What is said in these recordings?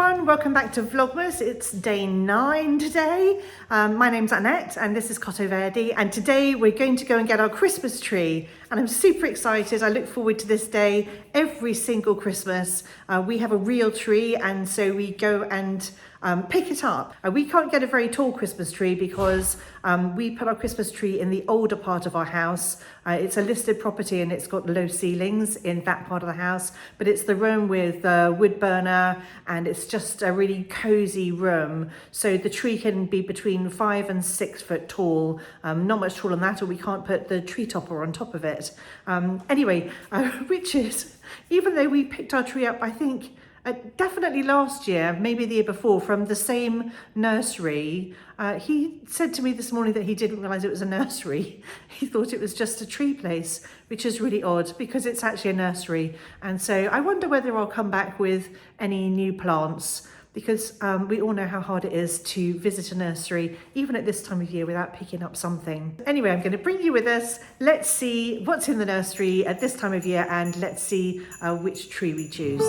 everyone, welcome back to Vlogmas. It's day 9 today. My name's Annette and this is Cottoverdi, and today we're going to go and get our Christmas tree, and I'm super excited. I look forward to this day every single Christmas. We have a real tree, and so we go and pick it up. We can't get a very tall Christmas tree because we put our Christmas tree in the older part of our house. It's a listed property and it's got low ceilings in that part of the house, but it's the room with wood burner, and it's just a really cozy room. So the tree can be between 5 and 6 foot tall, not much taller than that, or we can't put the tree topper on top of it. Anyway, Richard, even though we picked our tree up, I think, definitely last year, maybe the year before, from the same nursery. He said to me this morning that he didn't realise it was a nursery. He thought it was just a tree place, which is really odd because it's actually a nursery. And so I wonder whether I'll come back with any new plants, because we all know how hard it is to visit a nursery, even at this time of year, without picking up something. Anyway, I'm going to bring you with us. Let's see what's in the nursery at this time of year, and let's see which tree we choose.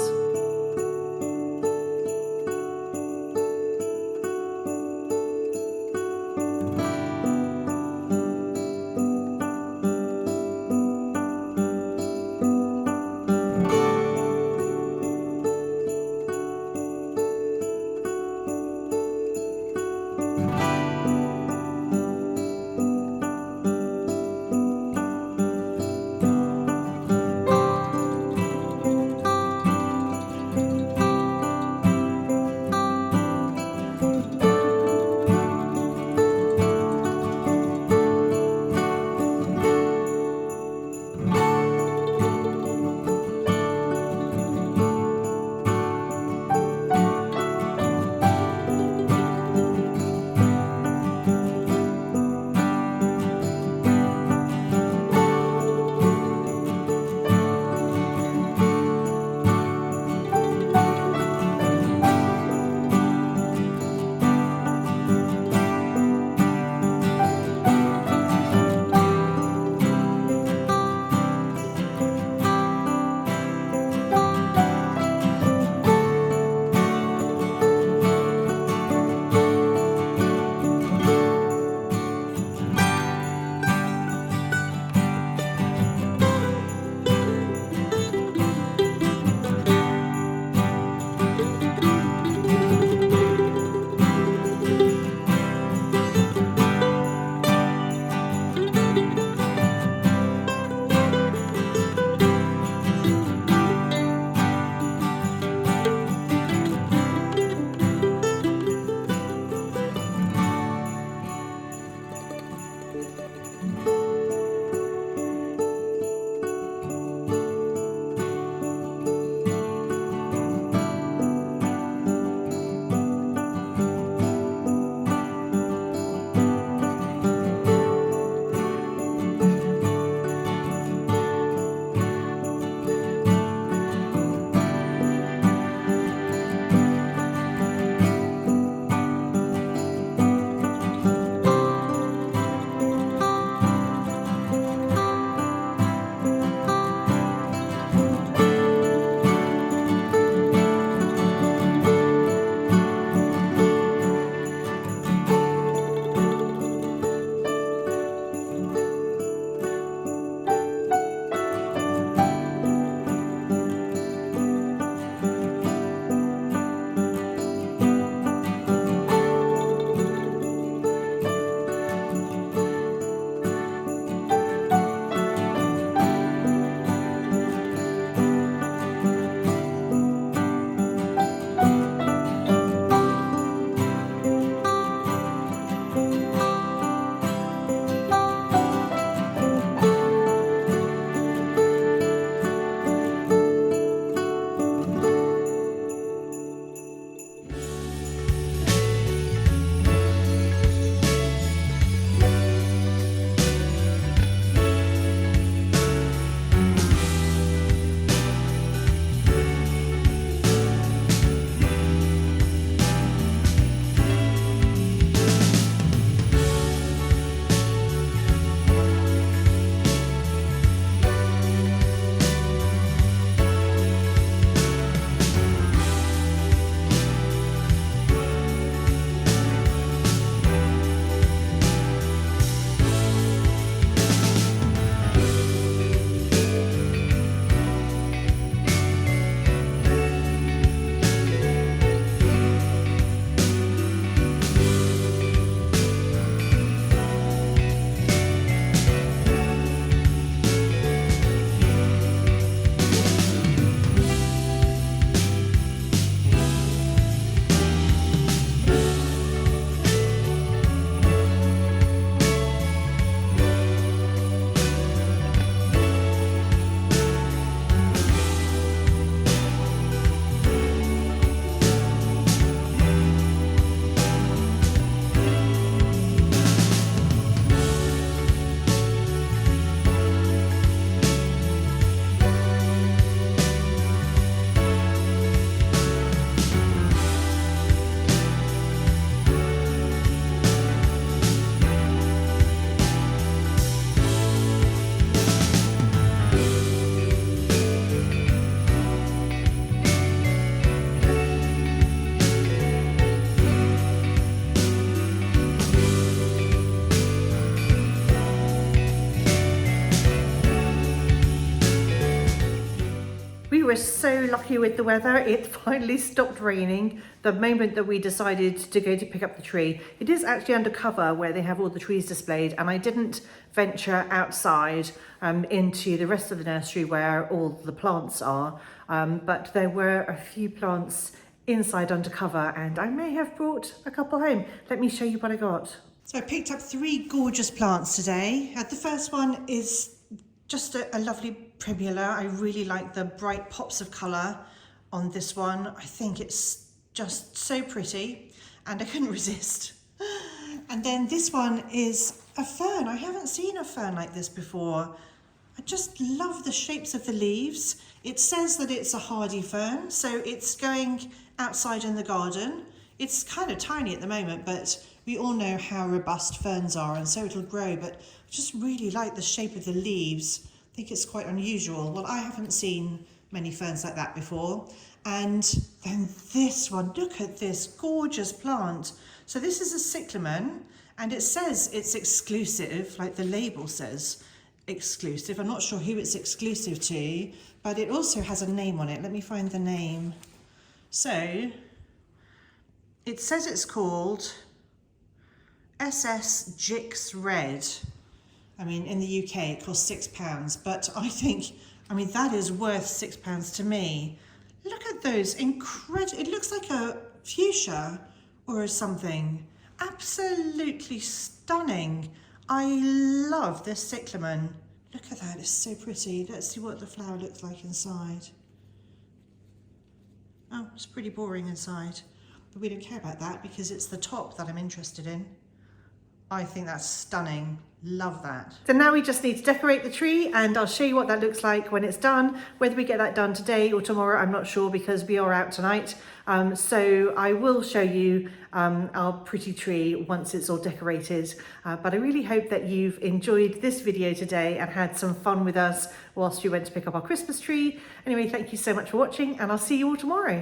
were so lucky with the weather. It finally stopped raining the moment that we decided to go to pick up the tree. It is actually under cover where they have all the trees displayed, and I didn't venture outside into the rest of the nursery where all the plants are, but there were a few plants inside under cover, and I may have brought a couple home. Let me show you what I got. So I picked up 3 gorgeous plants today. The first one is just a lovely primula. I really like the bright pops of colour on this one. I think it's just so pretty and I couldn't resist. And then this one is a fern. I haven't seen a fern like this before. I just love the shapes of the leaves. It says that it's a hardy fern, so it's going outside in the garden. It's kind of tiny at the moment, but we all know how robust ferns are, and so it'll grow, but I just really like the shape of the leaves. I think it's quite unusual. Well, I haven't seen many ferns like that before. And then this one, look at this gorgeous plant. So this is a cyclamen, and it says it's exclusive, like the label says exclusive. I'm not sure who it's exclusive to, but it also has a name on it. Let me find the name. So it says it's called SS Jix Red. I mean, in the UK it costs £6, but I think, that is worth £6 to me. Look at those incredible, it looks like a fuchsia or something. Absolutely stunning. I love this cyclamen. Look at that, it's so pretty. Let's see what the flower looks like inside. Oh, it's pretty boring inside, but we don't care about that because it's the top that I'm interested in. I think that's stunning. Love that. So now we just need to decorate the tree, and I'll show you what that looks like when it's done. Whether we get that done today or tomorrow, I'm not sure because we are out tonight. So I will show you our pretty tree once it's all decorated. But I really hope that you've enjoyed this video today and had some fun with us whilst we went to pick up our Christmas tree. Anyway, thank you so much for watching, and I'll see you all tomorrow.